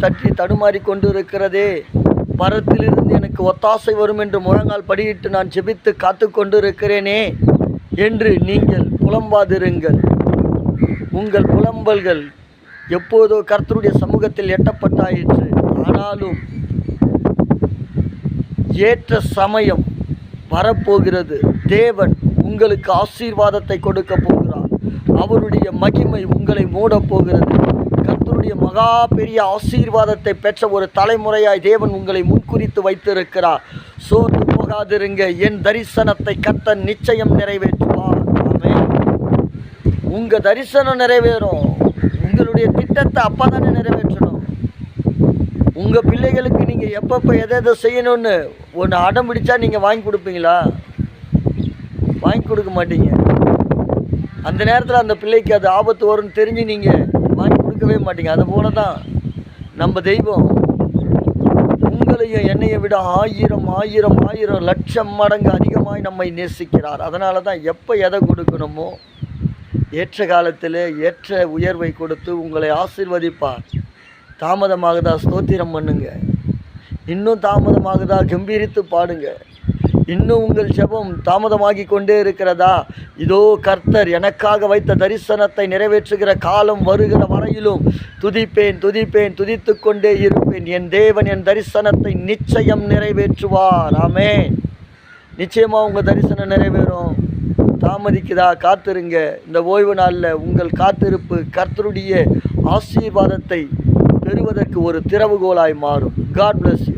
தட்டி தடுமாறி கொண்டு இருக்கிறதே, பரத்திலிருந்து எனக்கு ஒத்தாசை வரும் என்று முழங்கால் படியிட்டு நான் ஜெபித்து காத்து கொண்டு இருக்கிறேனே என்று நீங்கள் புலம்பாதிருங்கள். உங்கள் புலம்பல்கள் எப்போதோ கர்த்தருடைய சமூகத்தில் எட்டப்பட்டாயிற்று. ஆனாலும் ஏற்ற சமயம் வரப்போகிறது. தேவன் உங்களுக்கு ஆசீர்வாதத்தை கொடுக்க போகிறார். அவருடைய மகிமை உங்களை மூடப் போகிறது. கர்த்தருடைய மகா பெரிய ஆசீர்வாதத்தை பெற்ற ஒரு தலைமுறையாய் தேவன் உங்களை முன்குறித்து வைத்திருக்கிறார். சோர்ந்து போகாதிருங்க. என் தரிசனத்தை கர்த்தர் நிச்சயம் நிறைவேற்றுவார். ஆமென். உங்கள் தரிசனம் நிறைவேறும். உங்களுடைய திட்டத்தை அப்போ தானே நிறைவேற்றணும். உங்கள் பிள்ளைகளுக்கு நீங்கள் எப்பப்போ எதை செய்யணும்னு ஒன்று அடம் பிடிச்சா நீங்கள் வாங்கி கொடுப்பீங்களா? வாங்கி கொடுக்க மாட்டீங்க. அந்த நேரத்தில் அந்த பிள்ளைக்கு அது ஆபத்து வரும்னு தெரிஞ்சு நீங்கள் வாங்கி கொடுக்கவே மாட்டீங்க. அது போல தான் நம்ம தெய்வம் உங்களையும் என்னையை விட 1000 லட்சம் மடங்கு அதிகமாய் நம்மை நேசிக்கிறார். அதனால தான் எப்போ எதை கொடுக்கணுமோ ஏற்ற காலத்தில் ஏற்ற உயர்வை கொடுத்து உங்களை ஆசீர்வதிப்பார். தாமதமாகுதா ஸ்தோத்திரம் பண்ணுங்க. இன்னும் தாமதமாகுதா கம்பீரித்து பாடுங்க. இன்னும் உங்கள் ஜெபம் தாமதமாகி கொண்டே இருக்கிறதா? இதோ கர்த்தர் எனக்காக வைத்த தரிசனத்தை நிறைவேற்றுகிற காலம் வருகிற வரையிலும் துதிப்பேன் துதிப்பேன் துதித்து கொண்டே இருப்பேன். என் தேவன் என் தரிசனத்தை நிச்சயம் நிறைவேற்றுவார். ஆமென். நிச்சயமாக உங்கள் தரிசனம் நிறைவேறும். தாமதிக்குதா? காத்திருங்க. இந்த ஓய்வு நாளில் உங்கள் காத்திருப்பு கர்த்தருடைய ஆசீர்வாதத்தை பெறுவதற்கு ஒரு திறவுகோலாய் மாறும். God bless you.